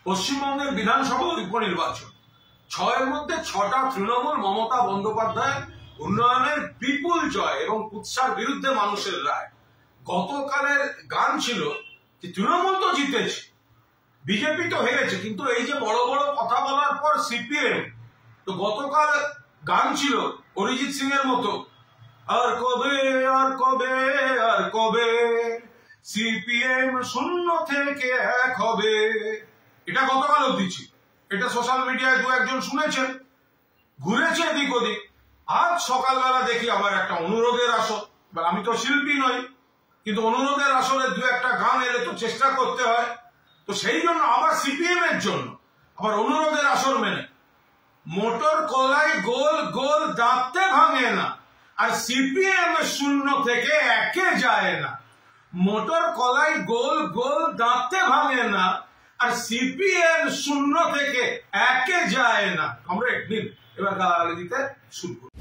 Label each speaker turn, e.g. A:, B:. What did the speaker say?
A: পশ্চিমবঙ্গের বিধানসভা উপনির্বাচন, 6-এর মধ্যে 6টা তৃণমূল, মমতা বন্দ্যোপাধ্যায় উন্নয়নের বিপুল জয় এবং কুৎসার বিরুদ্ধে মানুষের রায়। গতকালের গান ছিল যে তৃণমূল তো জিতেছে, বিজেপি তো হেরেছে, কিন্তু এই যে বড় বড় কথা বলার পর সিপিএম, তো গতকাল গান ছিল অরিজিৎ সিং এর মতো, আর কবে আর কবে আর কবে সিপিএম শূন্য থেকে এক হবে। এটা গতকাল অবধি ছিল, এটা সোশ্যাল মিডিয়ায় দু একজন শুনেছেন, ঘুরেছে এদিক ওদিক। আজ সকালবেলা দেখি আবার একটা অনুরোধের আসর। আমি তো শিল্পী নই, কিন্তু অনুরোধের আসরে দু একটা গান এলে তো চেষ্টা করতে হয়, তো সেই জন্য আবার সিপিএম এর জন্য আবার অনুরোধের আসর মেনে মোটর কলাই গোল গোল দাঁতে ভাঙে না, আর সিপিএম শূন্য থেকে একে যায় না। মোটর কলাই গোল গোল দাঁতে ভাঙে না, আর সিপিএম শূন্য থেকে একে যায় না। আমরা একদিন এবার গালাগালি দিতে শুরু করি।